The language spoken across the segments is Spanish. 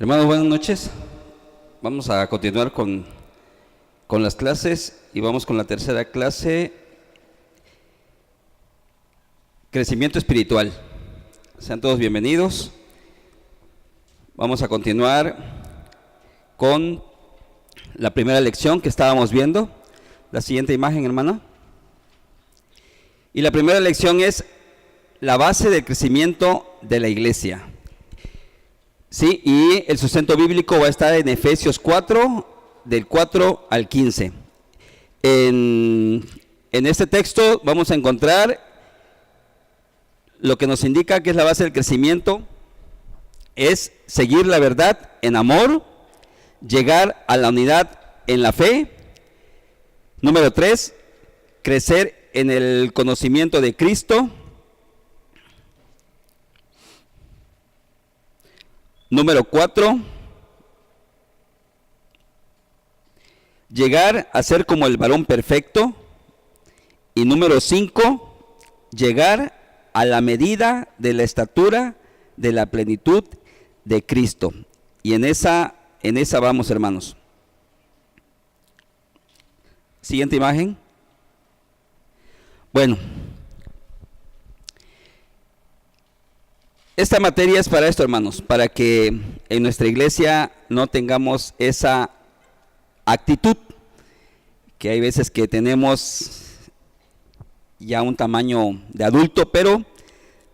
Hermanos, buenas noches. Vamos a continuar con las clases y vamos con la tercera clase, crecimiento espiritual. Sean todos bienvenidos. Vamos a continuar con la primera lección que estábamos viendo. La siguiente imagen, hermana. Y la primera lección es la base del crecimiento de la iglesia. Sí, y el sustento bíblico va a estar en Efesios 4, del 4 al 15. En este texto vamos a encontrar lo que nos indica que es la base del crecimiento, es seguir la verdad en amor, llegar a la unidad en la fe. Número 3, crecer en el conocimiento de Cristo. Número 4, llegar a ser como el varón perfecto. Y número 5, llegar a la medida de la estatura de la plenitud de Cristo. Y en esa vamos, hermanos. Siguiente imagen. Bueno, esta materia es para esto, hermanos, para que en nuestra iglesia no tengamos esa actitud, que hay veces que tenemos ya un tamaño de adulto, pero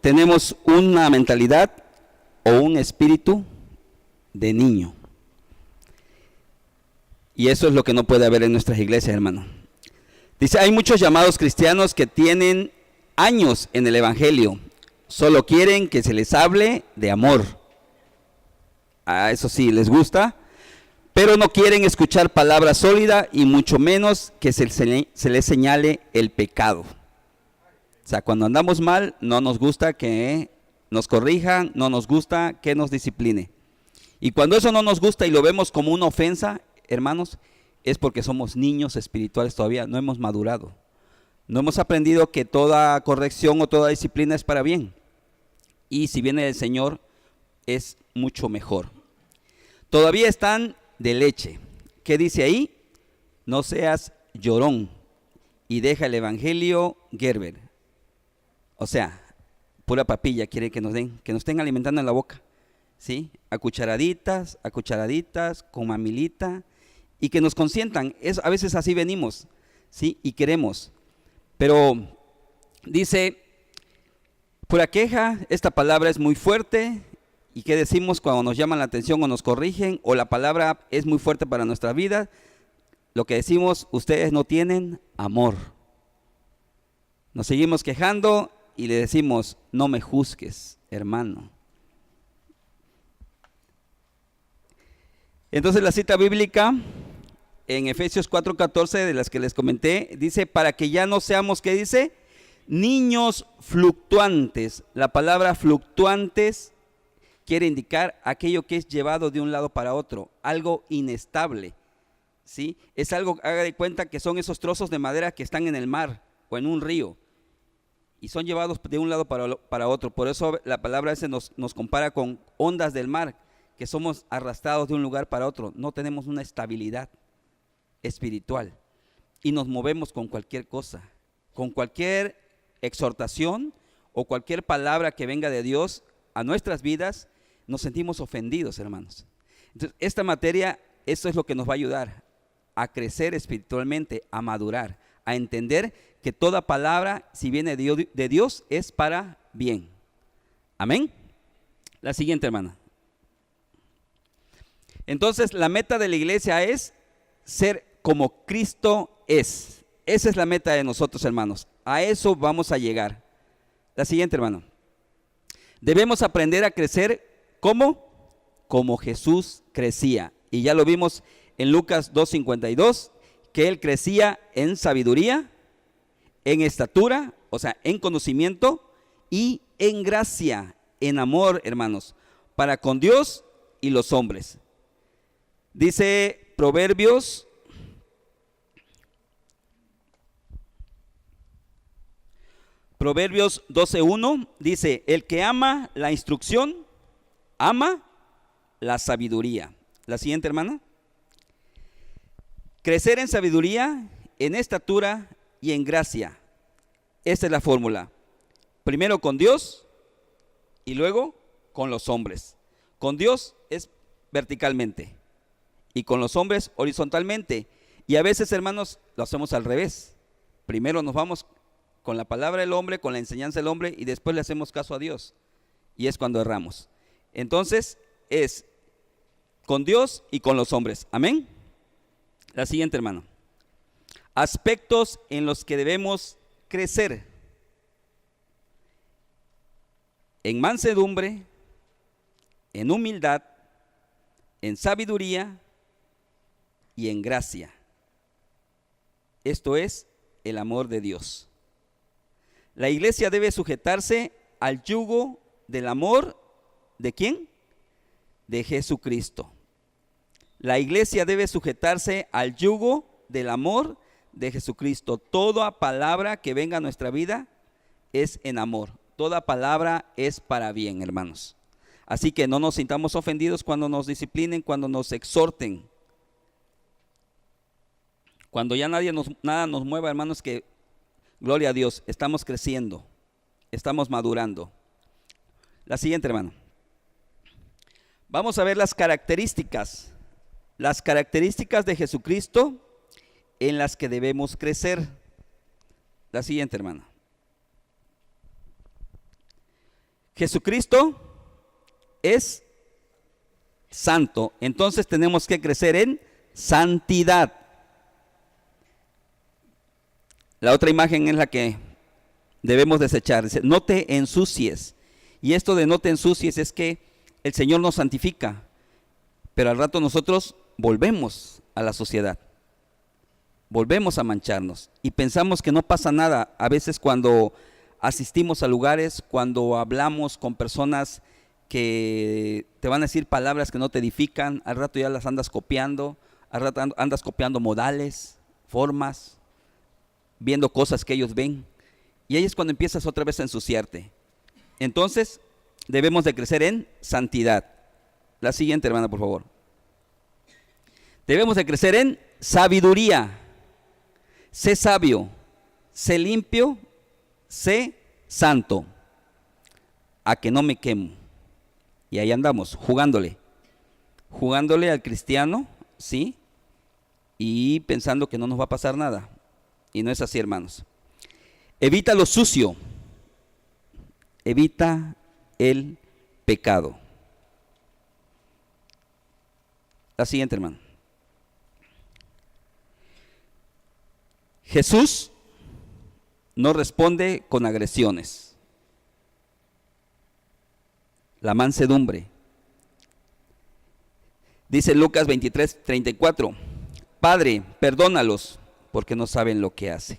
tenemos una mentalidad o un espíritu de niño. Y eso es lo que no puede haber en nuestras iglesias, hermano. Dice, hay muchos llamados cristianos que tienen años en el evangelio. Solo quieren que se les hable de amor. Eso sí, les gusta, pero no quieren escuchar palabra sólida y mucho menos que se les señale el pecado. O sea, cuando andamos mal, no nos gusta que nos corrijan, no nos gusta que nos discipline. Y cuando eso no nos gusta y lo vemos como una ofensa, hermanos, es porque somos niños espirituales todavía, no hemos madurado. No hemos aprendido que toda corrección o toda disciplina es para bien. Y si viene del Señor, es mucho mejor. Todavía están de leche. ¿Qué dice ahí? No seas llorón y deja el evangelio Gerber. O sea, pura papilla quiere que nos den, que nos estén alimentando en la boca. ¿Sí? A cucharaditas, con mamilita, y que nos consientan. A veces así venimos, ¿sí? Y queremos. Pero dice, pura queja, esta palabra es muy fuerte. ¿Y qué decimos cuando nos llaman la atención o nos corrigen? O la palabra es muy fuerte para nuestra vida. Lo que decimos, ustedes no tienen amor. Nos seguimos quejando y le decimos, no me juzgues, hermano. Entonces la cita bíblica en Efesios 4:14, de las que les comenté, dice, para que ya no seamos, ¿qué dice? Niños fluctuantes. La palabra fluctuantes quiere indicar aquello que es llevado de un lado para otro, algo inestable, ¿sí? Es algo, haga de cuenta que son esos trozos de madera que están en el mar o en un río y son llevados de un lado para otro. Por eso la palabra ese nos compara con ondas del mar, que somos arrastrados de un lugar para otro. No tenemos una estabilidad espiritual y nos movemos con cualquier cosa, con cualquier exhortación o cualquier palabra que venga de Dios a nuestras vidas, nos sentimos ofendidos, hermanos. Entonces, esta materia, eso es lo que nos va a ayudar a crecer espiritualmente, a madurar, a entender que toda palabra, si viene de Dios, es para bien. Amén. La siguiente, hermana. Entonces, la meta de la iglesia es ser como Cristo es. Esa es la meta de nosotros, hermanos. A eso vamos a llegar. La siguiente, hermano. Debemos aprender a crecer como Jesús crecía. Y ya lo vimos en Lucas 2:52, que Él crecía en sabiduría, en estatura, o sea, en conocimiento y en gracia, en amor, hermanos, para con Dios y los hombres. Dice Proverbios 12:1, dice, el que ama la instrucción, ama la sabiduría. La siguiente, hermana. Crecer en sabiduría, en estatura y en gracia. Esta es la fórmula. Primero con Dios y luego con los hombres. Con Dios es verticalmente y con los hombres horizontalmente. Y a veces, hermanos, lo hacemos al revés. Primero nos vamos con la palabra del hombre, con la enseñanza del hombre, y después le hacemos caso a Dios. Y es cuando erramos. Entonces es con Dios y con los hombres. Amén. La siguiente, hermano. Aspectos en los que debemos crecer. En mansedumbre, en humildad, en sabiduría y en gracia. Esto es el amor de Dios. La iglesia debe sujetarse al yugo del amor, ¿de quién? De Jesucristo. La iglesia debe sujetarse al yugo del amor de Jesucristo. Toda palabra que venga a nuestra vida es en amor. Toda palabra es para bien, hermanos. Así que no nos sintamos ofendidos cuando nos disciplinen, cuando nos exhorten. Cuando ya nada nos mueva, hermanos, que gloria a Dios, estamos creciendo, estamos madurando. La siguiente, hermano. Vamos a ver las características de Jesucristo en las que debemos crecer. La siguiente, hermano. Jesucristo es santo, entonces tenemos que crecer en santidad. La otra imagen es la que debemos desechar. Dice, no te ensucies. Y esto de no te ensucies es que el Señor nos santifica, pero al rato nosotros volvemos a la sociedad. Volvemos a mancharnos y pensamos que no pasa nada. A veces cuando asistimos a lugares, cuando hablamos con personas que te van a decir palabras que no te edifican, al rato ya las andas copiando, al rato andas copiando modales, formas, viendo cosas que ellos ven, y ahí es cuando empiezas otra vez a ensuciarte. Entonces debemos de crecer en santidad. La siguiente, hermana, por favor. Debemos de crecer en sabiduría. Sé sabio, sé limpio, sé santo, a que no me quemo. Y ahí andamos, jugándole al cristiano, ¿sí? Y pensando que no nos va a pasar nada. Y no es así, hermanos. Evita lo sucio. Evita el pecado. La siguiente, hermano. Jesús no responde con agresiones. La mansedumbre. Dice Lucas 23:34. Padre, perdónalos, porque no saben lo que hacen.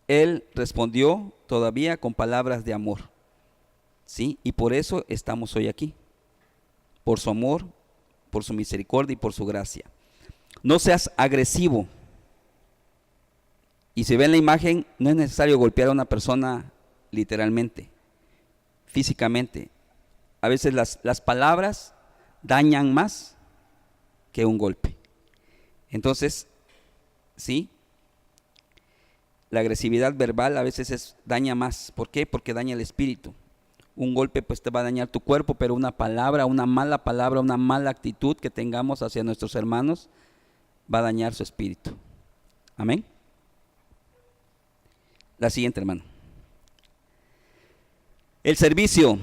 Él respondió todavía con palabras de amor, ¿sí? Y por eso estamos hoy aquí, por su amor, por su misericordia y por su gracia. No seas agresivo. Y si ven la imagen, no es necesario golpear a una persona literalmente, físicamente. A veces las palabras dañan más que un golpe. Entonces, ¿sí? La agresividad verbal a veces daña más. ¿Por qué? Porque daña el espíritu. Un golpe pues te va a dañar tu cuerpo, pero una palabra, una mala actitud que tengamos hacia nuestros hermanos va a dañar su espíritu. Amén. La siguiente, hermano. El servicio.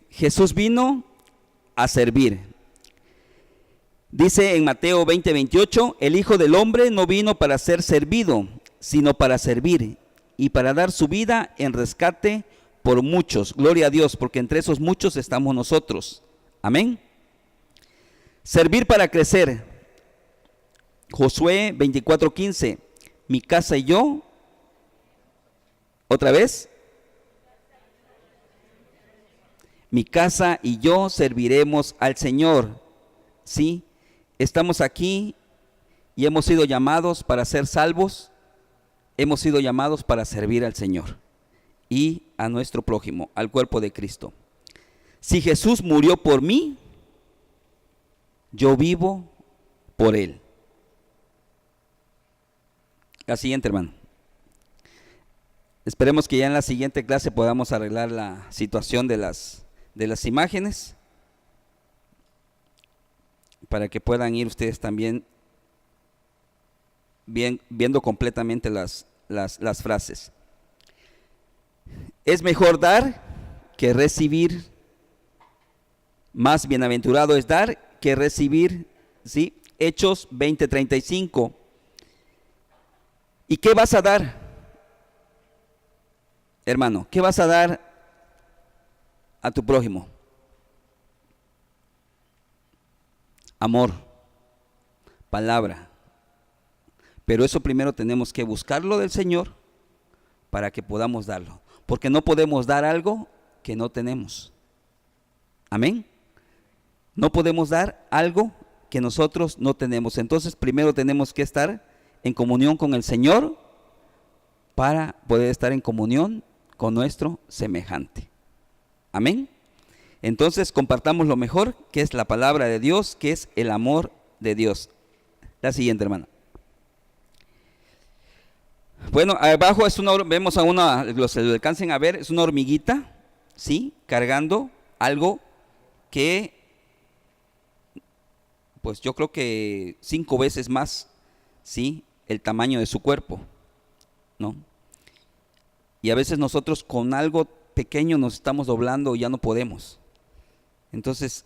Jesús vino a servir. Dice en Mateo 20:28, el Hijo del Hombre no vino para ser servido, sino para servir y para dar su vida en rescate por muchos. Gloria a Dios, porque entre esos muchos estamos nosotros. Amén. Servir para crecer. Josué 24:15, mi casa y yo, otra vez, mi casa y yo serviremos al Señor. Sí, estamos aquí y hemos sido llamados para ser salvos, hemos sido llamados para servir al Señor y a nuestro prójimo, al cuerpo de Cristo. Si Jesús murió por mí, yo vivo por Él. La siguiente, hermano. Esperemos que ya en la siguiente clase podamos arreglar la situación de las imágenes, para que puedan ir ustedes también viendo completamente las frases. Es mejor dar que recibir. Más bienaventurado es dar que recibir, ¿sí? Hechos 20:35. ¿Y qué vas a dar, hermano? ¿Qué vas a dar a tu prójimo? Amor, palabra. Pero eso primero tenemos que buscarlo del Señor para que podamos darlo. Porque no podemos dar algo que no tenemos. Amén. No podemos dar algo que nosotros no tenemos. Entonces primero tenemos que estar en comunión con el Señor para poder estar en comunión con nuestro semejante. Amén. Entonces compartamos lo mejor, que es la palabra de Dios, que es el amor de Dios. La siguiente, hermana. Bueno, abajo vemos a una, los que lo alcancen a ver, es una hormiguita, ¿sí? Cargando algo que, pues yo creo que 5 veces más, ¿sí? El tamaño de su cuerpo, ¿no? Y a veces nosotros con algo pequeño nos estamos doblando y ya no podemos. Entonces,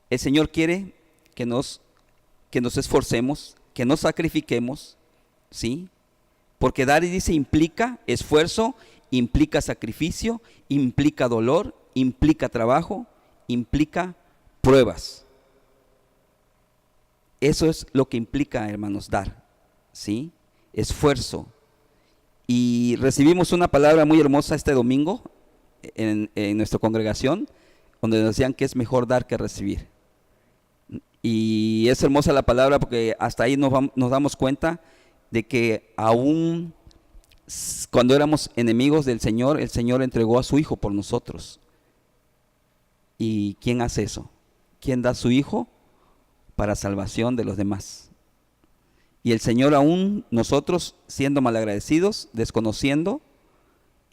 el Señor quiere que nos esforcemos, que nos sacrifiquemos, ¿sí? Porque dar, y dice, implica esfuerzo, implica sacrificio, implica dolor, implica trabajo, implica pruebas. Eso es lo que implica, hermanos, dar, ¿sí? Esfuerzo. Y recibimos una palabra muy hermosa este domingo en nuestra congregación, donde nos decían que es mejor dar que recibir. Y es hermosa la palabra porque hasta ahí nos damos cuenta de que aún cuando éramos enemigos del Señor, el Señor entregó a su Hijo por nosotros. ¿Y quién hace eso? ¿Quién da a su Hijo para salvación de los demás? Y el Señor, aún nosotros siendo malagradecidos, desconociendo,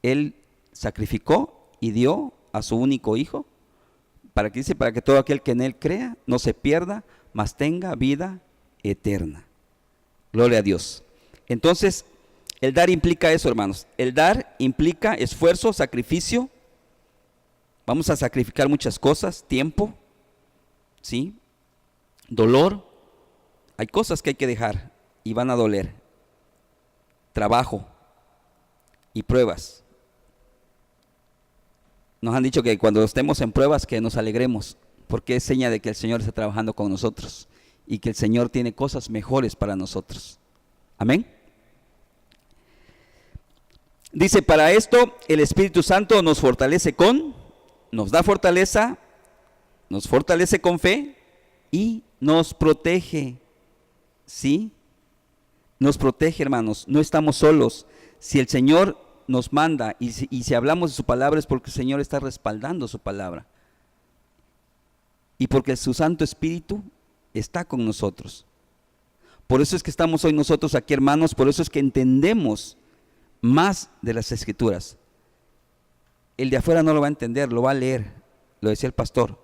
Él sacrificó y dio a su único Hijo, para que todo aquel que en Él crea no se pierda, mas tenga vida eterna. Gloria a Dios. Entonces, el dar implica eso, hermanos. El dar implica esfuerzo, sacrificio. Vamos a sacrificar muchas cosas, tiempo, ¿sí? Dolor. Hay cosas que hay que dejar y van a doler. Trabajo y pruebas. Nos han dicho que cuando estemos en pruebas que nos alegremos, porque es seña de que el Señor está trabajando con nosotros y que el Señor tiene cosas mejores para nosotros. Amén. Dice, para esto el Espíritu Santo nos da fortaleza, nos fortalece con fe y nos protege. ¿Sí? Nos protege, hermanos. No estamos solos. Si el Señor nos manda y si hablamos de su palabra es porque el Señor está respaldando su palabra. Y porque su Santo Espíritu está con nosotros. Por eso es que estamos hoy nosotros aquí, hermanos. Por eso es que entendemos más de las Escrituras. El de afuera no lo va a entender, lo va a leer, lo decía el pastor,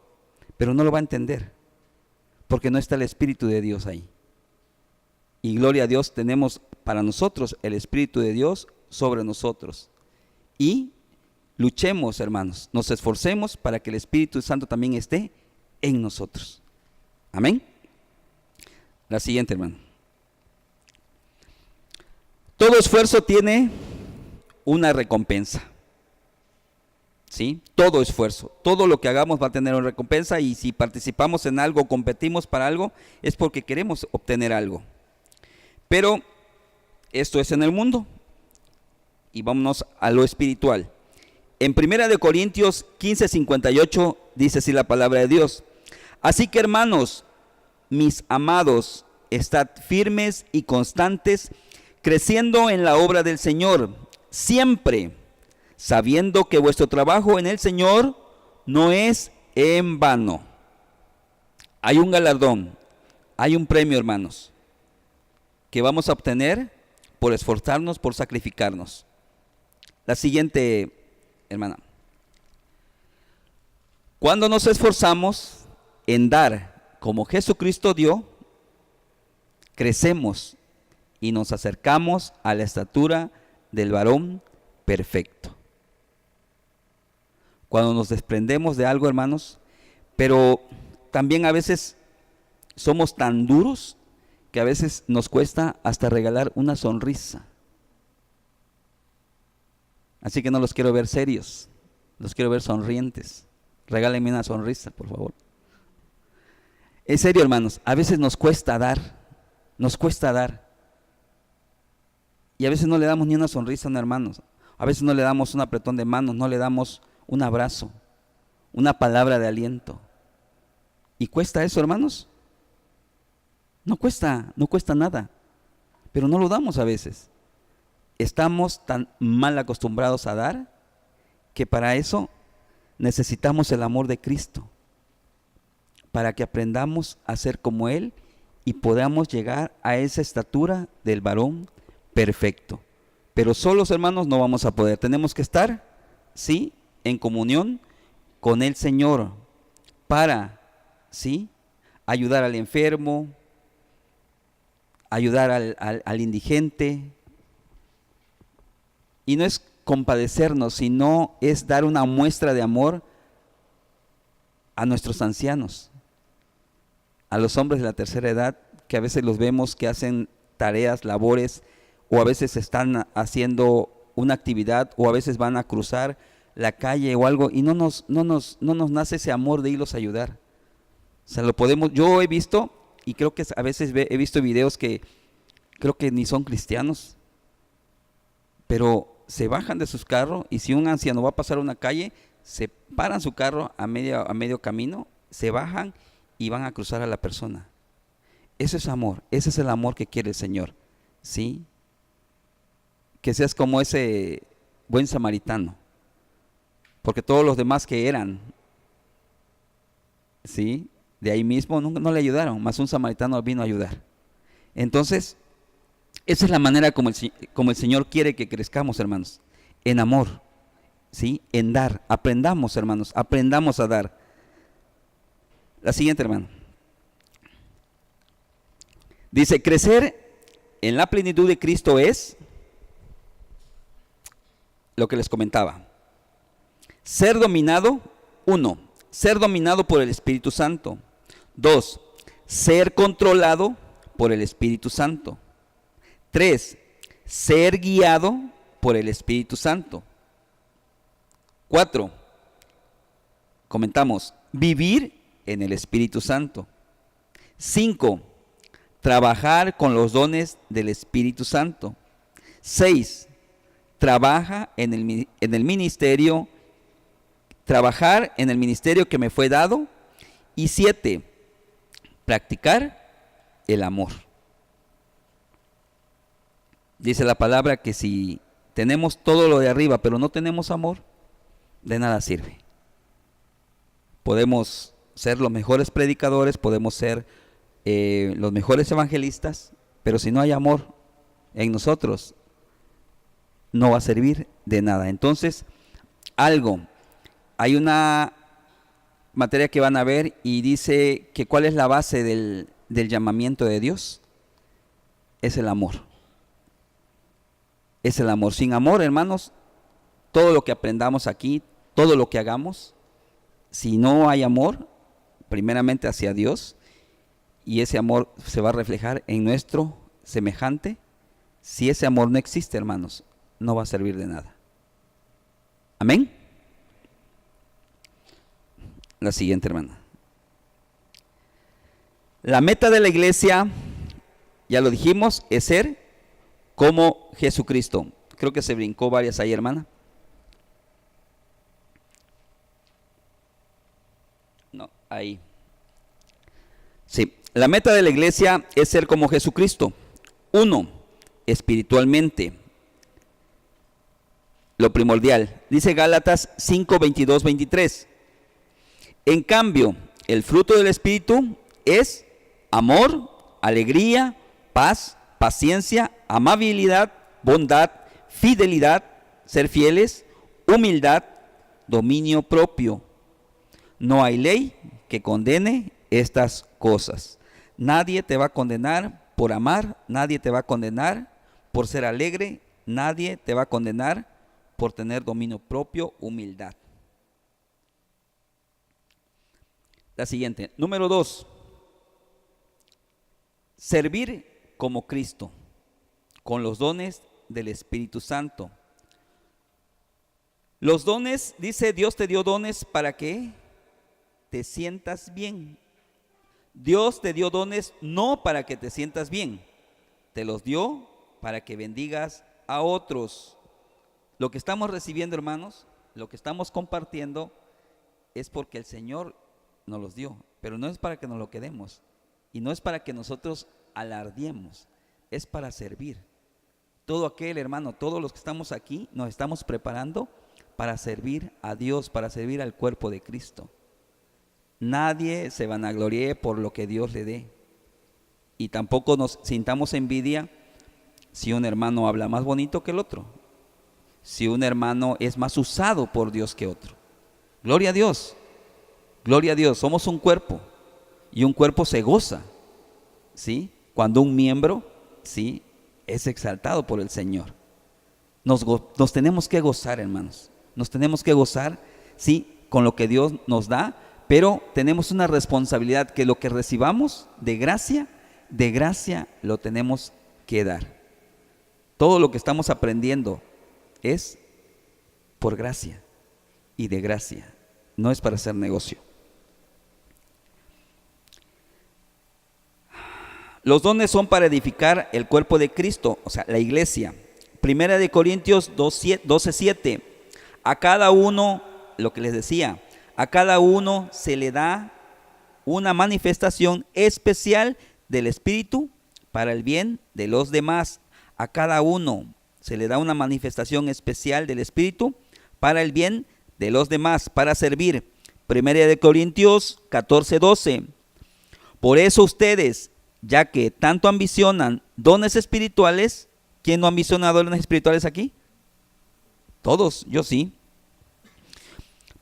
pero no lo va a entender, porque no está el Espíritu de Dios ahí. Y gloria a Dios, tenemos para nosotros el Espíritu de Dios sobre nosotros. Y luchemos, hermanos, nos esforcemos para que el Espíritu Santo también esté en nosotros. Amén. La siguiente, hermano. Todo esfuerzo tiene una recompensa. ¿Sí? Todo esfuerzo, todo lo que hagamos va a tener una recompensa, y si participamos en algo, competimos para algo, es porque queremos obtener algo. Pero esto es en el mundo. Y vámonos a lo espiritual. En 1 Corintios 15:58 dice así la palabra de Dios: así que, hermanos, mis amados, estad firmes y constantes, creciendo en la obra del Señor, siempre sabiendo que vuestro trabajo en el Señor no es en vano. Hay un galardón, hay un premio, hermanos, que vamos a obtener por esforzarnos, por sacrificarnos. La siguiente, hermana. Cuando nos esforzamos en dar como Jesucristo dio, crecemos y nos acercamos a la estatura del varón perfecto. Cuando nos desprendemos de algo, hermanos, pero también a veces somos tan duros que a veces nos cuesta hasta regalar una sonrisa. Así que no los quiero ver serios, los quiero ver sonrientes. Regálenme una sonrisa, por favor. En serio, hermanos, a veces nos cuesta dar. Y a veces no le damos ni una sonrisa a un hermano. A veces no le damos un apretón de manos, no le damos un abrazo, una palabra de aliento. ¿Y cuesta eso, hermanos? No cuesta nada, pero no lo damos a veces. Estamos tan mal acostumbrados a dar que para eso necesitamos el amor de Cristo, para que aprendamos a ser como Él y podamos llegar a esa estatura del varón perfecto. Pero solos, hermanos, no vamos a poder. Tenemos que estar, sí, en comunión con el Señor para, sí, ayudar al enfermo, ayudar al indigente. Y no es compadecernos, sino es dar una muestra de amor a nuestros ancianos, a los hombres de la tercera edad, que a veces los vemos que hacen tareas, labores, o a veces están haciendo una actividad, o a veces van a cruzar la calle o algo, y no nos nace ese amor de irlos a ayudar. O sea, yo he visto, y creo que a veces he visto videos que creo que ni son cristianos, pero se bajan de sus carros, y si un anciano va a pasar una calle, se paran su carro a medio camino, se bajan y van a cruzar a la persona. Eso es amor, ese es el amor que quiere el Señor, ¿sí? Que seas como ese buen samaritano, porque todos los demás que eran, ¿sí?, de ahí mismo no le ayudaron, mas un samaritano vino a ayudar. Entonces, esa es la manera como el Señor quiere que crezcamos, hermanos, en amor, ¿sí?, en dar. Aprendamos, hermanos, aprendamos a dar. La siguiente, hermano. Dice, crecer en la plenitud de Cristo es lo que les comentaba. Ser dominado, 1, ser dominado por el Espíritu Santo. 2, ser controlado por el Espíritu Santo. 3, ser guiado por el Espíritu Santo. 4, comentamos, vivir en el Espíritu Santo. 5, trabajar con los dones del Espíritu Santo. 6, trabajar en el ministerio que me fue dado. Y 7, practicar el amor. Dice la palabra que si tenemos todo lo de arriba, pero no tenemos amor, de nada sirve. Podemos ser los mejores predicadores, podemos ser los mejores evangelistas, pero si no hay amor en nosotros, no va a servir de nada. Entonces, hay una materia que van a ver y dice que cuál es la base del llamamiento de Dios. Es el amor. Es el amor. Sin amor, hermanos, todo lo que aprendamos aquí, todo lo que hagamos, si no hay amor, primeramente hacia Dios, y ese amor se va a reflejar en nuestro semejante, si ese amor no existe, hermanos, no va a servir de nada. Amén. La siguiente, hermana. La meta de la iglesia, ya lo dijimos, es ser como Jesucristo. Creo que se brincó varias ahí, hermana. No, ahí. Sí, la meta de la iglesia es ser como Jesucristo. 1, espiritualmente. Lo primordial. Dice Gálatas 5, 22, 23. En cambio, el fruto del Espíritu es amor, alegría, paz, paciencia, amabilidad, bondad, fidelidad, ser fieles, humildad, dominio propio. No hay ley que condene estas cosas. Nadie te va a condenar por amar, nadie te va a condenar por ser alegre, nadie te va a condenar por tener dominio propio, humildad. La siguiente, número 2. Servir como Cristo, con los dones del Espíritu Santo. Los dones, dice, Dios te dio dones para que te sientas bien. Dios te dio dones no para que te sientas bien, te los dio para que bendigas a otros. Lo que estamos recibiendo, hermanos, lo que estamos compartiendo es porque el Señor nos los dio, pero no es para que nos lo quedemos y no es para que nosotros alardiemos, es para servir. Todo aquel, hermano, todos los que estamos aquí nos estamos preparando para servir a Dios, para servir al cuerpo de Cristo. Nadie se vanaglorie por lo que Dios le dé. Y tampoco nos sintamos envidia si un hermano habla más bonito que el otro. Si un hermano es más usado por Dios que otro. Gloria a Dios. Gloria a Dios. Somos un cuerpo. Y un cuerpo se goza, ¿sí? Cuando un miembro, ¿sí?, es exaltado por el Señor. Nos tenemos que gozar, hermanos. Nos tenemos que gozar, ¿sí?, con lo que Dios nos da. Pero tenemos una responsabilidad que lo que recibamos de gracia lo tenemos que dar. Todo lo que estamos aprendiendo es por gracia y de gracia. No es para hacer negocio. Los dones son para edificar el cuerpo de Cristo, o sea, la iglesia. Primera de Corintios 12:7. A cada uno, lo que les decía, a cada uno se le da una manifestación especial del Espíritu para el bien de los demás. A cada uno se le da una manifestación especial del Espíritu para el bien de los demás, para servir. Primera de Corintios 14:12. Por eso ustedes, ya que tanto ambicionan dones espirituales, ¿quién no ambiciona dones espirituales aquí? Todos, yo sí.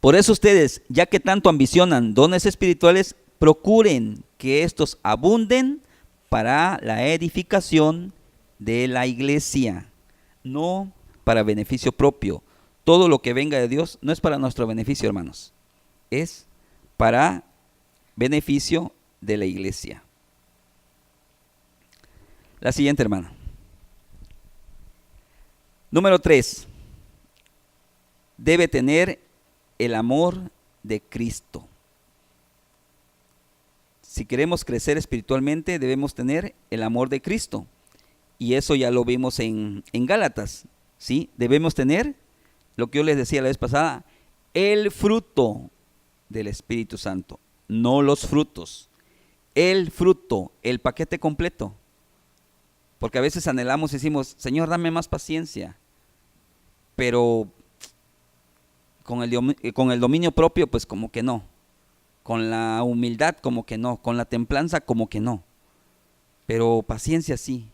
Por eso ustedes, ya que tanto ambicionan dones espirituales, procuren que estos abunden para la edificación de la iglesia, no para beneficio propio. Todo lo que venga de Dios no es para nuestro beneficio, hermanos, es para beneficio de la iglesia. La siguiente, hermana. Número 3. Debe tener el amor de Cristo. Si queremos crecer espiritualmente, debemos tener el amor de Cristo. Y eso ya lo vimos en Gálatas, ¿sí? Debemos tener, lo que yo les decía la vez pasada, el fruto del Espíritu Santo, no los frutos. El fruto, el paquete completo. Porque a veces anhelamos y decimos, Señor, dame más paciencia. Pero con el dominio propio, pues como que no. Con la humildad, como que no. Con la templanza, como que no. Pero paciencia sí.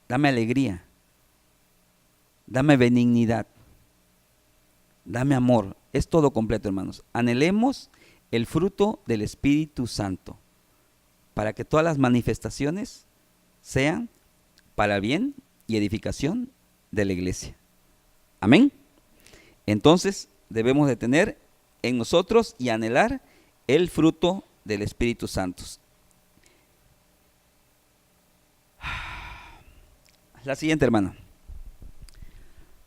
Dame alegría. Dame benignidad. Dame amor. Es todo completo, hermanos. Anhelemos el fruto del Espíritu Santo. Para que todas las manifestaciones sean para el bien y edificación de la iglesia. Amén. Entonces debemos de tener en nosotros y anhelar el fruto del Espíritu Santo. La siguiente, hermana.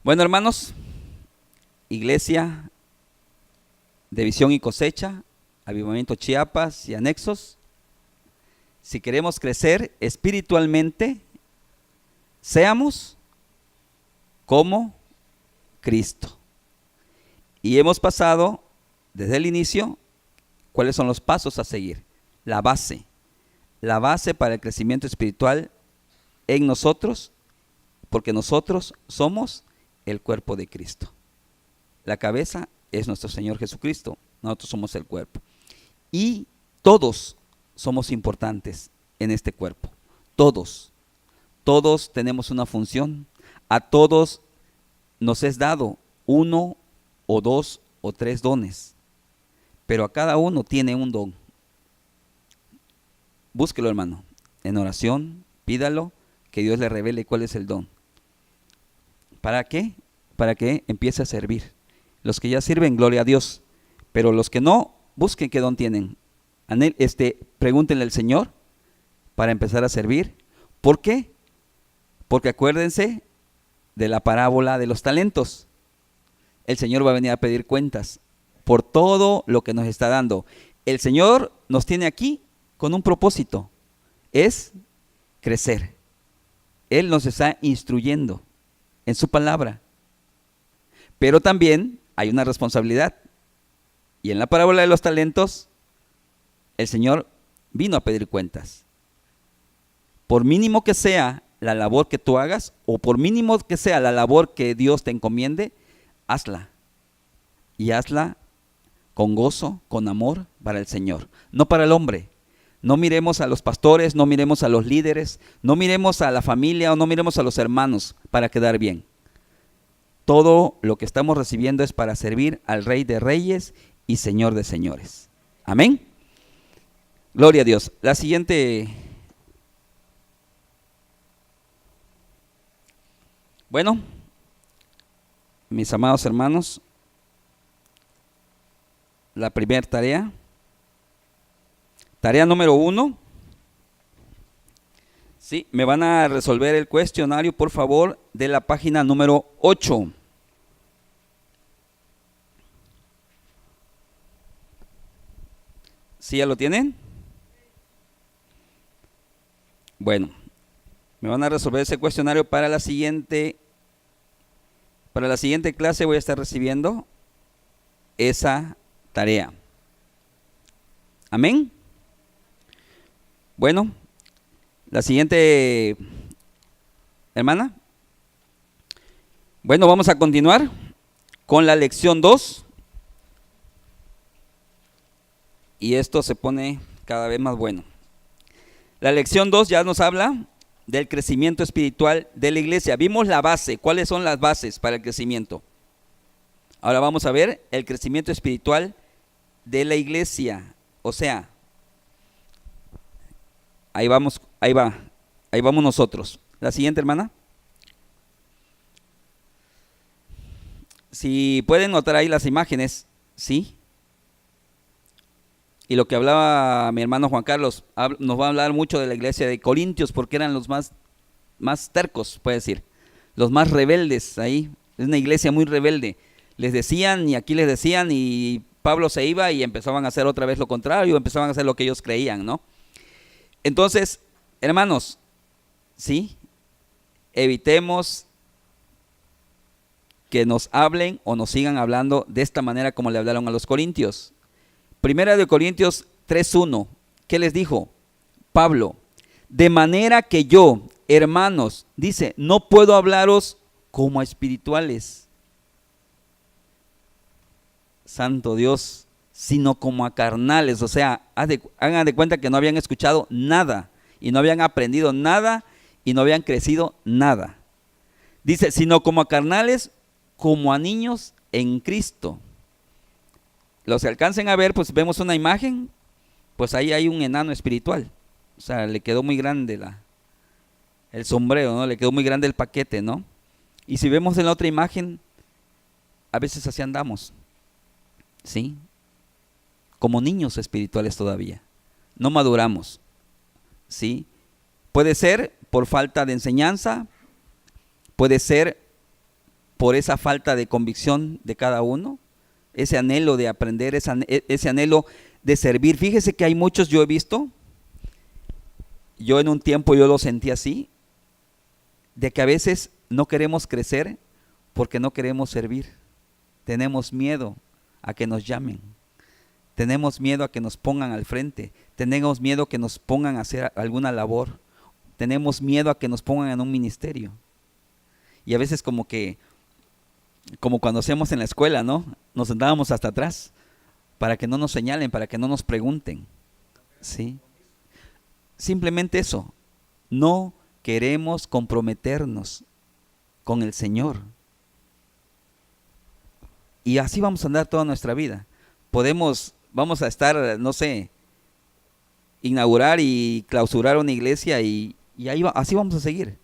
Bueno, hermanos, Iglesia de Visión y Cosecha, Avivamiento Chiapas y anexos. Si queremos crecer espiritualmente, seamos como Cristo. Y hemos pasado desde el inicio cuáles son los pasos a seguir. La base para el crecimiento espiritual en nosotros, porque nosotros somos el cuerpo de Cristo. La cabeza es nuestro Señor Jesucristo, nosotros somos el cuerpo. Y todos somos importantes en este cuerpo. Todos tenemos una función. A todos nos es dado 1 o 2 o 3 dones, pero a cada uno tiene un don. Búsquelo, hermano, en oración, pídalo, que Dios le revele cuál es el don. ¿Para qué? Para que empiece a servir. Los que ya sirven, gloria a Dios, pero los que no, busquen qué don tienen. Pregúntenle al Señor para empezar a servir. ¿Por qué? Porque acuérdense de la parábola de los talentos. El Señor va a venir a pedir cuentas por todo lo que nos está dando. El Señor nos tiene aquí con un propósito, es crecer. Él nos está instruyendo en su palabra, pero también hay una responsabilidad. Y en la parábola de los talentos, el Señor vino a pedir cuentas. Por mínimo que sea la labor que tú hagas, o por mínimo que sea la labor que Dios te encomiende, hazla. Y hazla con gozo, con amor para el Señor, no para el hombre. No miremos a los pastores, no miremos a los líderes, no miremos a la familia o no miremos a los hermanos para quedar bien. Todo lo que estamos recibiendo es para servir al Rey de Reyes y Señor de Señores. Amén. Gloria a Dios. La siguiente. Bueno, mis amados hermanos, la primera tarea. Tarea número 1. Sí, me van a resolver el cuestionario, por favor, de la página número 8. ¿Sí ya lo tienen? Bueno, me van a resolver ese cuestionario para la siguiente clase. Voy a estar recibiendo esa tarea. Amén. Bueno, la siguiente hermana. Bueno, vamos a continuar con la lección 2. Y esto se pone cada vez más bueno. La lección 2 ya nos habla del crecimiento espiritual de la iglesia. Vimos la base. ¿Cuáles son las bases para el crecimiento? Ahora vamos a ver el crecimiento espiritual de la iglesia. O sea, ahí vamos nosotros. La siguiente, hermana. Si pueden notar ahí las imágenes, ¿sí? Y lo que hablaba mi hermano Juan Carlos, nos va a hablar mucho de la iglesia de Corintios, porque eran los más tercos, puede decir, los más rebeldes ahí. Es una iglesia muy rebelde. Les decían y aquí les decían y Pablo se iba y empezaban a hacer otra vez lo contrario, empezaban a hacer lo que ellos creían, ¿no? Entonces, hermanos, sí, evitemos que nos hablen o nos sigan hablando de esta manera como le hablaron a los corintios. Primera de Corintios 3:1, ¿qué les dijo? Pablo, de manera que yo, hermanos, dice, no puedo hablaros como a espirituales, santo Dios, sino como a carnales. O sea, hagan de cuenta que no habían escuchado nada, y no habían aprendido nada, y no habían crecido nada. Dice, sino como a carnales, como a niños en Cristo. Los que alcancen a ver, pues vemos una imagen, pues ahí hay un enano espiritual. O sea, le quedó muy grande el sombrero, ¿no? Le quedó muy grande el paquete, ¿no? Y si vemos en la otra imagen, a veces así andamos, ¿sí? Como niños espirituales todavía. No maduramos, ¿sí? Puede ser por falta de enseñanza, puede ser por esa falta de convicción de cada uno, ese anhelo de aprender, ese anhelo de servir. Fíjese que hay muchos, yo he visto, yo en un tiempo yo lo sentí así, de que a veces no queremos crecer porque no queremos servir. Tenemos miedo a que nos llamen, tenemos miedo a que nos pongan al frente, tenemos miedo a que nos pongan a hacer alguna labor, tenemos miedo a que nos pongan en un ministerio. Y a veces como cuando hacemos en la escuela, ¿no? Nos sentábamos hasta atrás para que no nos señalen, para que no nos pregunten, ¿sí? simplemente eso. No queremos comprometernos con el Señor. Y así vamos a andar toda nuestra vida. Vamos a estar, no sé, inaugurar y clausurar una iglesia y así vamos a seguir.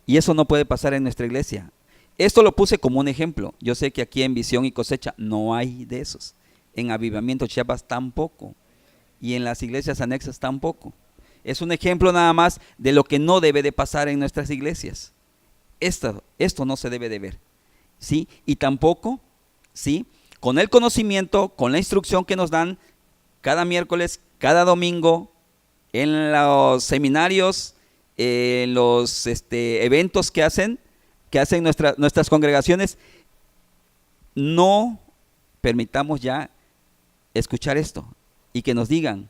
Y eso no puede pasar en nuestra iglesia. Esto lo puse como un ejemplo. Yo sé que aquí en Visión y Cosecha no hay de esos. En Avivamiento Chiapas tampoco. Y en las iglesias anexas tampoco. Es un ejemplo nada más de lo que no debe de pasar en nuestras iglesias. Esto no se debe de ver. ¿Sí? Y tampoco, ¿sí?, con el conocimiento, con la instrucción que nos dan cada miércoles, cada domingo, en los seminarios, en los eventos que hacen nuestras congregaciones, no permitamos ya escuchar esto y que nos digan,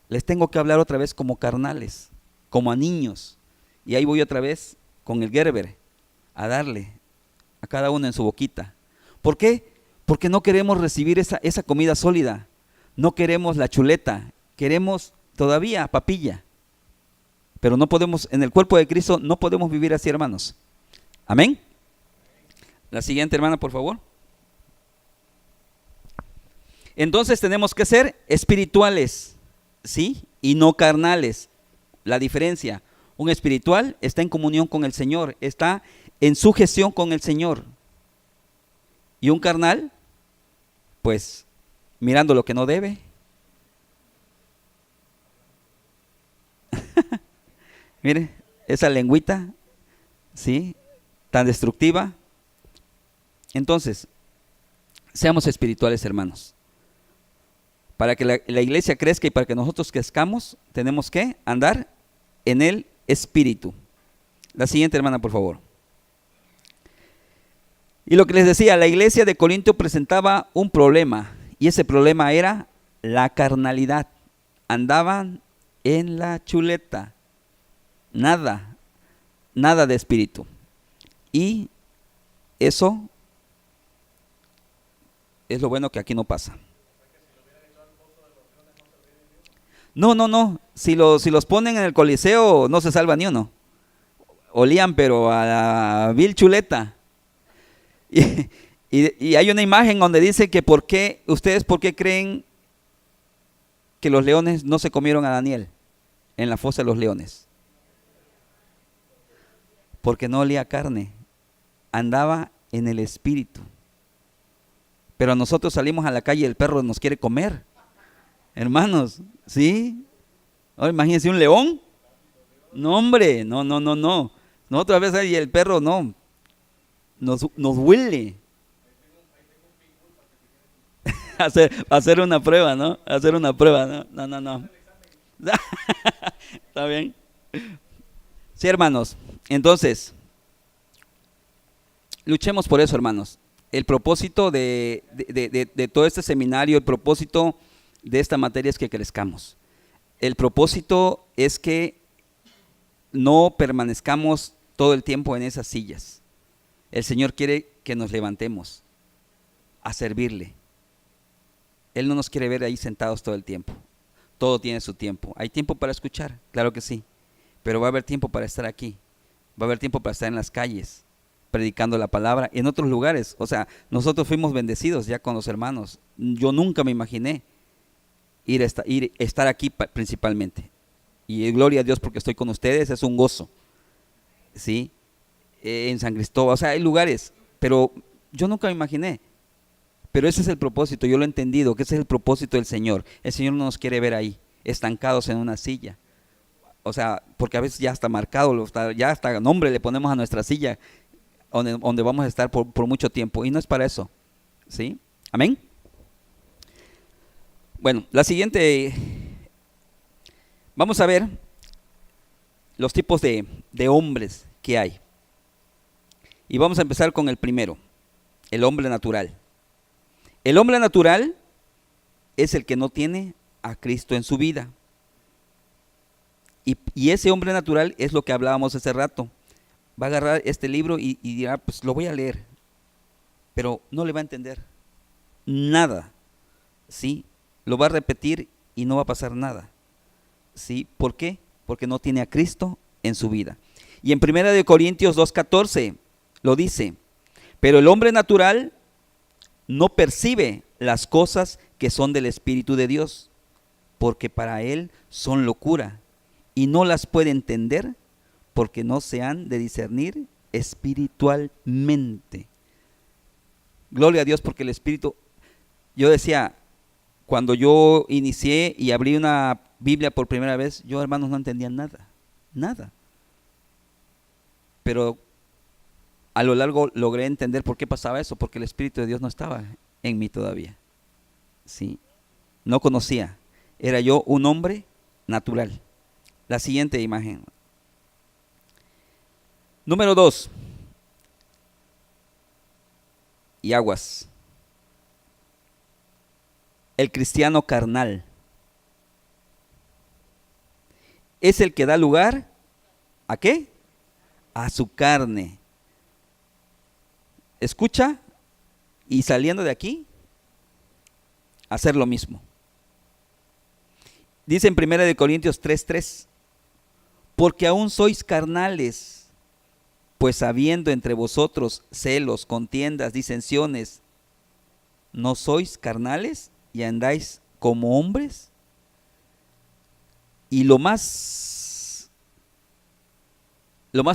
les tengo que hablar otra vez como carnales, como a niños. Y ahí voy otra vez con el Gerber a darle a cada uno en su boquita. ¿Por qué? Porque no queremos recibir esa comida sólida. No queremos la chuleta, queremos todavía papilla. Pero no podemos, en el cuerpo de Cristo no podemos vivir así, hermanos. Amén. La siguiente, hermana, por favor. Entonces tenemos que ser espirituales, ¿sí? Y no carnales. La diferencia, un espiritual está en comunión con el Señor, está en sujeción con el Señor. Y un carnal, pues, mirando lo que no debe. Mire, esa lengüita, ¿sí?, tan destructiva. Entonces, seamos espirituales, hermanos. Para que la iglesia crezca y para que nosotros crezcamos, tenemos que andar en el Espíritu. La siguiente, hermana, por favor. Y lo que les decía, la iglesia de Corinto presentaba un problema, y ese problema era la carnalidad. Andaban en la chuleta, nada de espíritu. Y eso es lo bueno que aquí no pasa. No. Si los ponen en el Coliseo, no se salva ni uno. Olían, pero a la vil chuleta. Y hay una imagen donde dice que ustedes por qué creen que los leones no se comieron a Daniel en la fosa de los leones. Porque no olía carne, andaba en el espíritu. Pero nosotros salimos a la calle y el perro nos quiere comer. Hermanos, ¿sí? Oh, imagínense un león. No, hombre, no. Nosotros a veces, y el perro no, nos huele. hacer una prueba, ¿no? Hacer una prueba, ¿no? No. ¿Está bien? Sí, hermanos. Entonces, luchemos por eso, hermanos. El propósito de todo este seminario, el propósito de esta materia es que crezcamos. El propósito es que no permanezcamos todo el tiempo en esas sillas. El Señor quiere que nos levantemos a servirle. Él no nos quiere ver ahí sentados todo el tiempo. Todo tiene su tiempo. ¿Hay tiempo para escuchar? Claro que sí. Pero va a haber tiempo para estar aquí. Va a haber tiempo para estar en las calles, predicando la palabra, en otros lugares. O sea, nosotros fuimos bendecidos ya con los hermanos. Yo nunca me imaginé estar aquí principalmente. Y gloria a Dios porque estoy con ustedes, es un gozo. ¿Sí? En San Cristóbal, o sea, hay lugares, pero yo nunca me imaginé. Pero ese es el propósito, yo lo he entendido, que ese es el propósito del Señor. El Señor no nos quiere ver ahí, estancados en una silla. O sea, porque a veces ya está marcado, ya hasta nombre le ponemos a nuestra silla, donde vamos a estar por mucho tiempo. Y no es para eso. ¿Sí? Amén. Bueno, la siguiente, vamos a ver los tipos de hombres que hay. Y vamos a empezar con el primero, el hombre natural. El hombre natural es el que no tiene a Cristo en su vida. Y ese hombre natural es lo que hablábamos hace rato. Va a agarrar este libro y dirá, pues lo voy a leer. Pero no le va a entender nada. ¿Sí? Lo va a repetir y no va a pasar nada. ¿sí? ¿Por qué? Porque no tiene a Cristo en su vida. Y en 1 Corintios 2:14 lo dice, pero el hombre natural no percibe las cosas que son del Espíritu de Dios, porque para él son locura, y no las puede entender, porque no se han de discernir espiritualmente. Gloria a Dios, porque el Espíritu, yo decía, cuando yo inicié y abrí una Biblia por primera vez, yo, hermanos, no entendía nada, nada. Pero a lo largo logré entender por qué pasaba eso, porque el Espíritu de Dios no estaba en mí todavía. Sí, no conocía. Era yo un hombre natural. La siguiente imagen. Número 2. Y aguas. El cristiano carnal es el que da lugar ¿a qué? A su carne. Escucha, y saliendo de aquí, hacer lo mismo. Dice en 1 Corintios 3:3, porque aún sois carnales, pues habiendo entre vosotros celos, contiendas, disensiones, ¿no sois carnales y andáis como hombres? Y lo más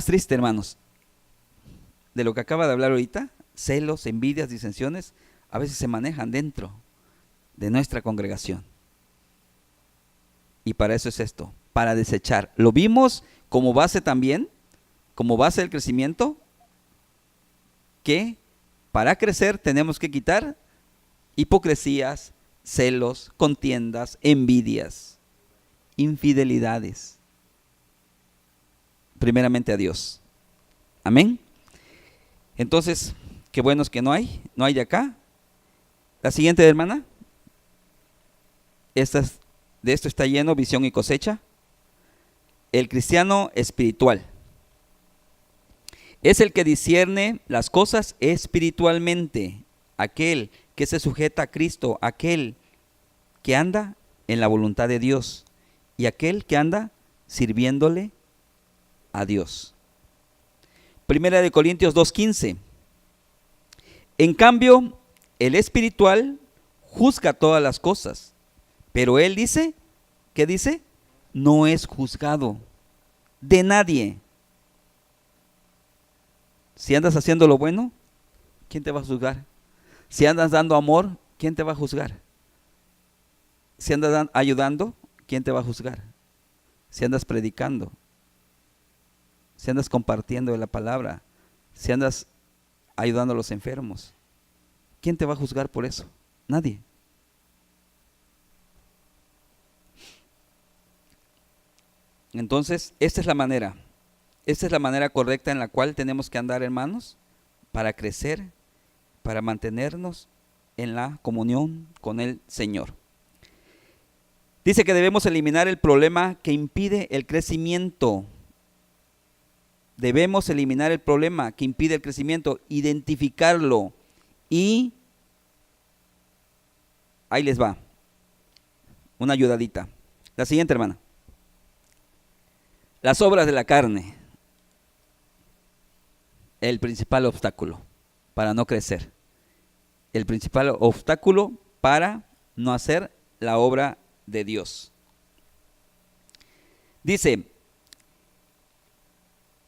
triste, hermanos, de lo que acaba de hablar ahorita, celos, envidias, disensiones, a veces se manejan dentro de nuestra congregación. Y para eso es esto, para desechar. Lo vimos como base también, como base del crecimiento, que para crecer tenemos que quitar hipocresías, celos, contiendas, envidias, infidelidades. Primeramente a Dios. Amén. Entonces, qué bueno es que no hay de acá. La siguiente, hermana. De esto está lleno Visión y Cosecha. El cristiano espiritual es el que discierne las cosas espiritualmente, aquel que se sujeta a Cristo, aquel que anda en la voluntad de Dios y aquel que anda sirviéndole a Dios. 1 Corintios 2:15. En cambio, el espiritual juzga todas las cosas, pero él dice, ¿qué dice? No es juzgado de nadie. Si andas haciendo lo bueno, ¿quién te va a juzgar? Si andas dando amor, ¿quién te va a juzgar? Si andas ayudando, ¿quién te va a juzgar? Si andas predicando, si andas compartiendo la palabra, si andas ayudando a los enfermos, ¿quién te va a juzgar por eso? Nadie. Entonces, esta es la manera correcta en la cual tenemos que andar, hermanos, para crecer, para mantenernos en la comunión con el Señor. Dice que debemos eliminar el problema que impide el crecimiento. Debemos eliminar el problema que impide el crecimiento, identificarlo y ahí les va, una ayudadita. La siguiente, hermana. Las obras de la carne, el principal obstáculo para no crecer, el principal obstáculo para no hacer la obra de Dios. Dice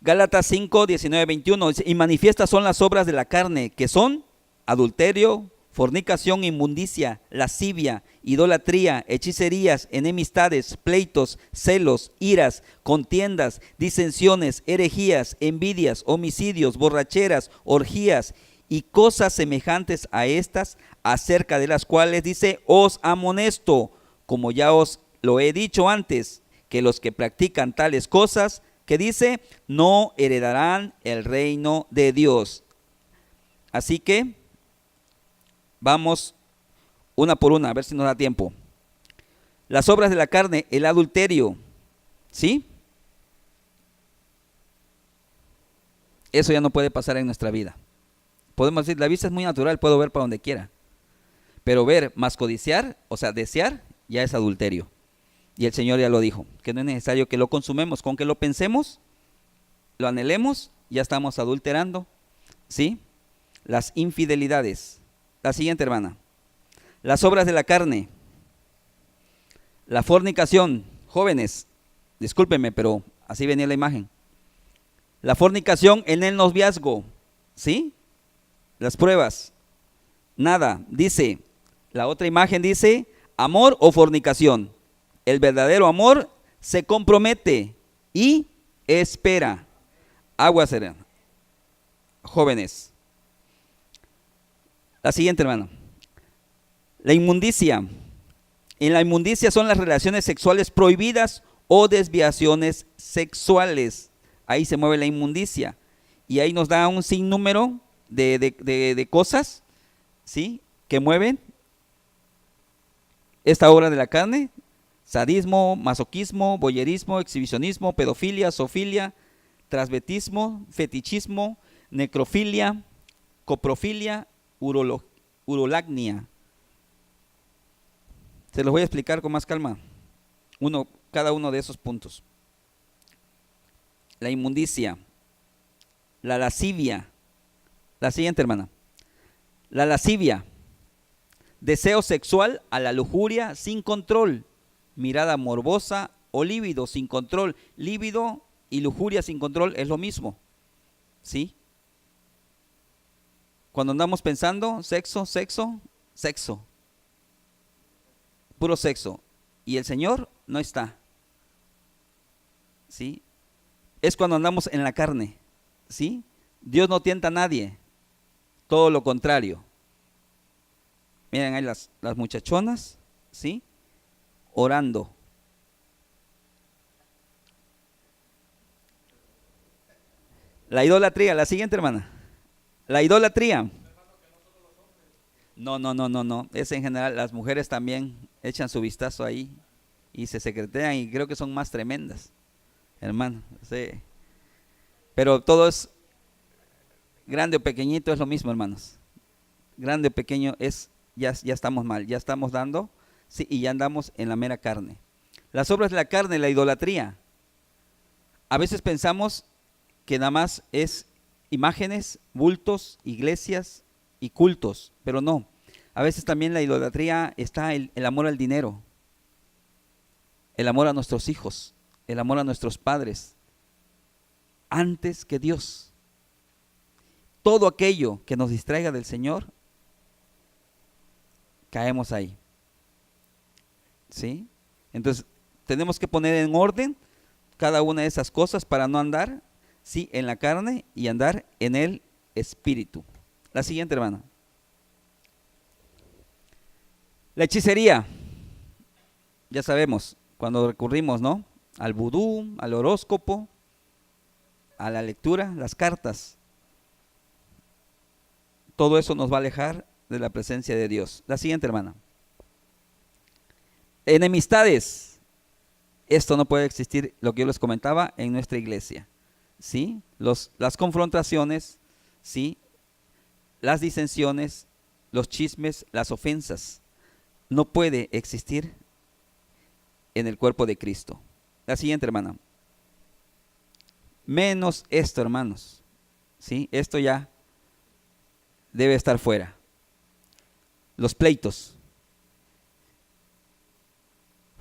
Gálatas 5:19-21, y manifiestas son las obras de la carne, que son adulterio, fornicación, inmundicia, lascivia, idolatría, hechicerías, enemistades, pleitos, celos, iras, contiendas, disensiones, herejías, envidias, homicidios, borracheras, orgías y cosas semejantes a estas, acerca de las cuales dice, os amonesto, como ya os lo he dicho antes, que los que practican tales cosas, que dice, no heredarán el reino de Dios. Así que vamos una por una, a ver si nos da tiempo. Las obras de la carne, el adulterio, ¿sí? Eso ya no puede pasar en nuestra vida. Podemos decir, la vista es muy natural, puedo ver para donde quiera. Pero ver más codiciar, o sea, desear, ya es adulterio. Y el Señor ya lo dijo, que no es necesario que lo consumemos, con que lo pensemos, lo anhelemos, ya estamos adulterando, ¿sí? Las infidelidades. La siguiente, hermana. Las obras de la carne. La fornicación. Jóvenes, discúlpenme, pero así venía la imagen. La fornicación en el noviazgo, ¿sí? Las pruebas. Nada, dice, la otra imagen dice, amor o fornicación. El verdadero amor se compromete y espera. Agua serena. Jóvenes. La siguiente, hermano. La inmundicia. En la inmundicia son las relaciones sexuales prohibidas o desviaciones sexuales. Ahí se mueve la inmundicia. Y ahí nos da un sinnúmero de cosas, ¿sí?, que mueven esta obra de la carne: sadismo, masoquismo, voyerismo, exhibicionismo, pedofilia, zoofilia, transvestismo, fetichismo, necrofilia, coprofilia, urolagnia. Se los voy a explicar con más calma, cada uno de esos puntos. La inmundicia, la lascivia. La siguiente, hermana. La lascivia, deseo sexual a la lujuria sin control, mirada morbosa o líbido sin control. Líbido y lujuria sin control es lo mismo, ¿sí? Cuando andamos pensando sexo, sexo, sexo, puro sexo, y el Señor no está, ¿sí? Es cuando andamos en la carne, ¿sí? Dios no tienta a nadie, todo lo contrario. Miren ahí las muchachonas, ¿sí?, orando. La idolatría, la siguiente, hermana. La idolatría. No. Es en general, las mujeres también echan su vistazo ahí y se secretean, y creo que son más tremendas, hermano. Sí. Pero todo es grande o pequeñito, es lo mismo, hermanos. Grande o pequeño es, ya estamos mal, ya estamos dando, sí, y ya andamos en la mera carne. Las obras de la carne, la idolatría. A veces pensamos que nada más es imágenes, bultos, iglesias y cultos, pero no. A veces también la idolatría está el amor al dinero, el amor a nuestros hijos, el amor a nuestros padres, antes que Dios. Todo aquello que nos distraiga del Señor, caemos ahí, ¿sí? Entonces tenemos que poner en orden cada una de esas cosas para no andar, sí, en la carne, y andar en el espíritu. La siguiente, hermana. La hechicería. Ya sabemos, cuando recurrimos, ¿no?, al vudú, al horóscopo, a la lectura, las cartas. Todo eso nos va a alejar de la presencia de Dios. La siguiente, hermana. Enemistades. Esto no puede existir, lo que yo les comentaba, en nuestra iglesia, ¿sí? Las confrontaciones, ¿sí?, las disensiones, los chismes, las ofensas. No puede existir en el cuerpo de Cristo. La siguiente, hermana. Menos esto, hermanos, ¿sí? Esto ya debe estar fuera. Los pleitos.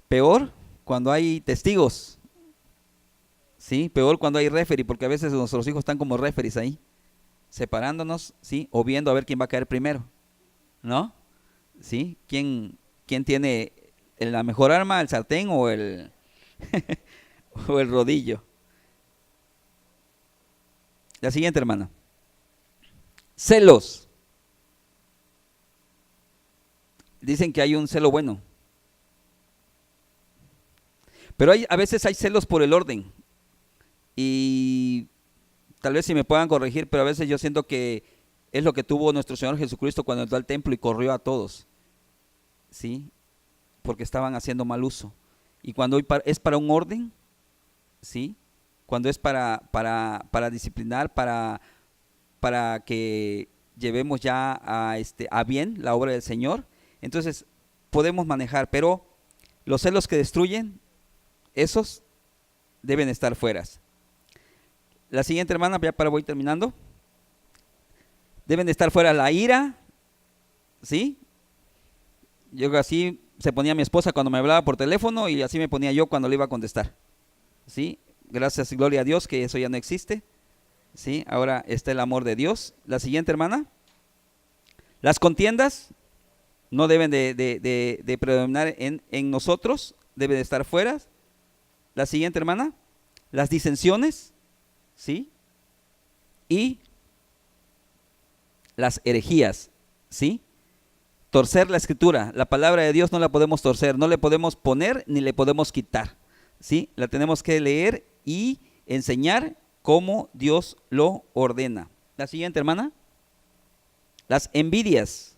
Peor cuando hay testigos, ¿sí? Peor cuando hay referee, porque a veces nuestros hijos están como referees ahí, separándonos, ¿sí?, o viendo a ver quién va a caer primero, ¿no? ¿Sí? ¿Quién tiene la mejor arma, el sartén o el o el rodillo? La siguiente, hermana. Celos. Dicen que hay un celo bueno, pero a veces hay celos por el orden, y tal vez si me puedan corregir, pero a veces yo siento que es lo que tuvo nuestro Señor Jesucristo cuando entró al templo y corrió a todos, ¿sí?, porque estaban haciendo mal uso. Y cuando es para un orden, ¿sí?, cuando es para disciplinar, para que llevemos ya a bien la obra del Señor, entonces podemos manejar. Pero los celos que destruyen esos deben estar fuera. La siguiente, hermana, ya para voy terminando. Deben de estar fuera la ira, ¿sí? Yo así se ponía mi esposa cuando me hablaba por teléfono y así me ponía yo cuando le iba a contestar, ¿sí? Gracias y gloria a Dios que eso ya no existe, ¿sí? Ahora está el amor de Dios. La siguiente, hermana. Las contiendas no deben de predominar en nosotros, deben de estar fuera. La siguiente, hermana. Las disensiones, ¿sí? Y las herejías, ¿sí? Torcer la escritura, la palabra de Dios no la podemos torcer, no le podemos poner ni le podemos quitar, ¿sí? La tenemos que leer y enseñar como Dios lo ordena. La siguiente, hermana. Las envidias.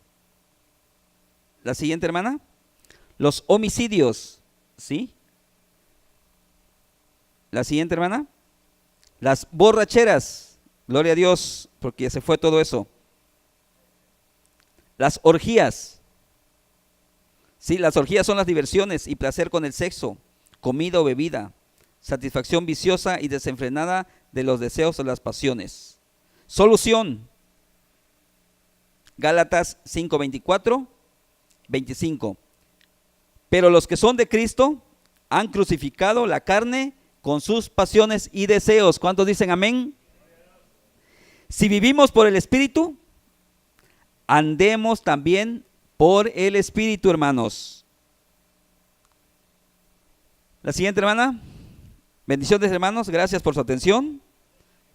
La siguiente, hermana. Los homicidios, ¿sí? La siguiente, hermana. Las borracheras. Gloria a Dios, porque ya se fue todo eso. Las orgías. Sí, las orgías son las diversiones y placer con el sexo, comida o bebida, satisfacción viciosa y desenfrenada de los deseos o las pasiones. Solución. Gálatas 5:24, 25. Pero los que son de Cristo han crucificado la carne con sus pasiones y deseos. ¿Cuántos dicen amén? Si vivimos por el Espíritu, andemos también por el Espíritu, hermanos. La siguiente, hermana. Bendiciones, hermanos. Gracias por su atención.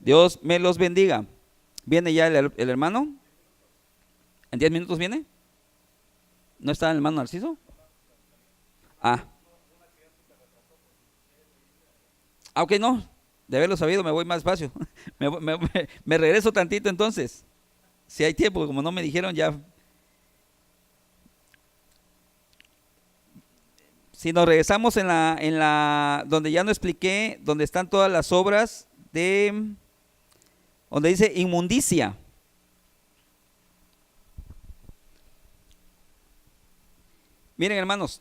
Dios me los bendiga. ¿Viene ya el hermano? ¿En 10 minutos viene? ¿No está el hermano Narciso? Ok, no. De haberlo sabido me voy más despacio. Me regreso tantito entonces. Si hay tiempo, como no me dijeron ya. Si nos regresamos en la donde ya no expliqué, donde están todas las obras donde dice inmundicia. Miren, hermanos,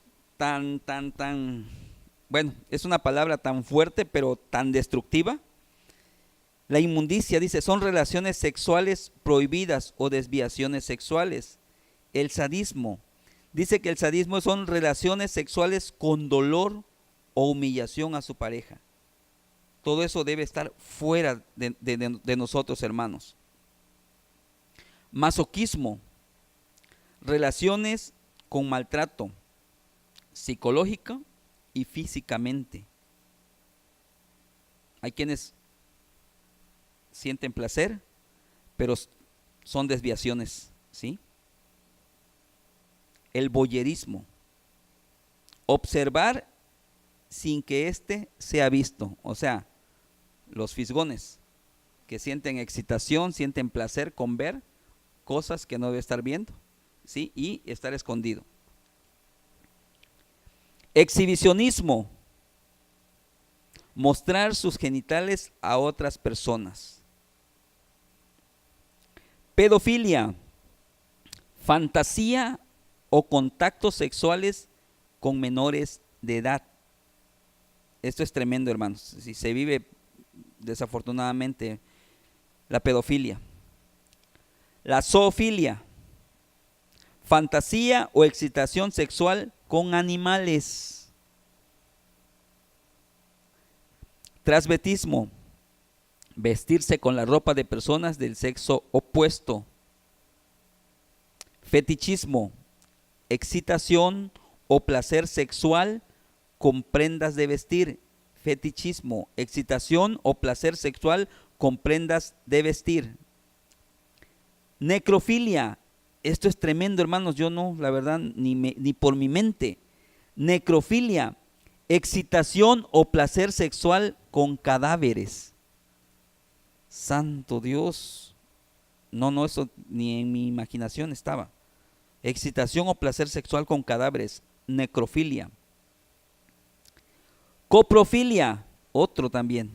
bueno, es una palabra tan fuerte, pero tan destructiva. La inmundicia, dice, son relaciones sexuales prohibidas o desviaciones sexuales. El sadismo, dice que el sadismo son relaciones sexuales con dolor o humillación a su pareja. Todo eso debe estar fuera de nosotros, hermanos. Masoquismo, relaciones con maltrato psicológico y físicamente. Hay quienes sienten placer, pero son desviaciones, ¿sí? El voyerismo, observar sin que éste sea visto, o sea, los fisgones que sienten excitación, sienten placer con ver cosas que no debe estar viendo, ¿sí? Y estar escondido. Exhibicionismo, mostrar sus genitales a otras personas. Pedofilia, fantasía o contactos sexuales con menores de edad. Esto es tremendo, hermanos. Si se vive desafortunadamente la pedofilia. La zoofilia, fantasía o excitación sexual con animales. Transvestismo, vestirse con la ropa de personas del sexo opuesto. Fetichismo, excitación o placer sexual con prendas de vestir. Fetichismo, excitación o placer sexual con prendas de vestir. Necrofilia, esto es tremendo, hermanos, yo no, la verdad, ni por mi mente. Necrofilia, excitación o placer sexual con cadáveres. Santo Dios, no, eso ni en mi imaginación estaba. Excitación o placer sexual con cadáveres, necrofilia. Coprofilia, otro también.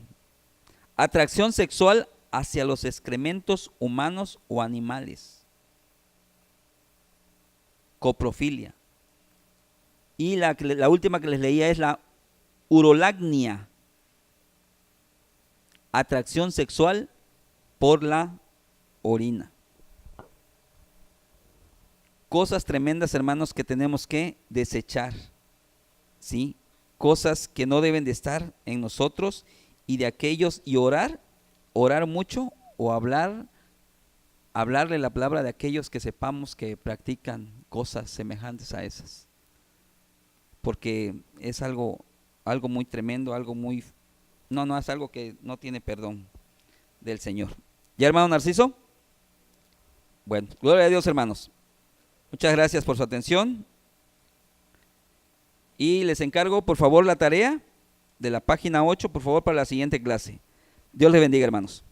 Atracción sexual hacia los excrementos humanos o animales. Coprofilia. Y la última que les leía es la urolagnia, atracción sexual por la orina. Cosas tremendas, hermanos, que tenemos que desechar, ¿sí? Cosas que no deben de estar en nosotros y de aquellos, y orar mucho o hablarle la palabra de aquellos que sepamos que practican cosas semejantes a esas. Porque es algo muy tremendo, algo muy... No, es algo que no tiene perdón del Señor. ¿Ya, hermano Narciso? Bueno, gloria a Dios, hermanos. Muchas gracias por su atención. Y les encargo, por favor, la tarea de la página 8, por favor, para la siguiente clase. Dios les bendiga, hermanos.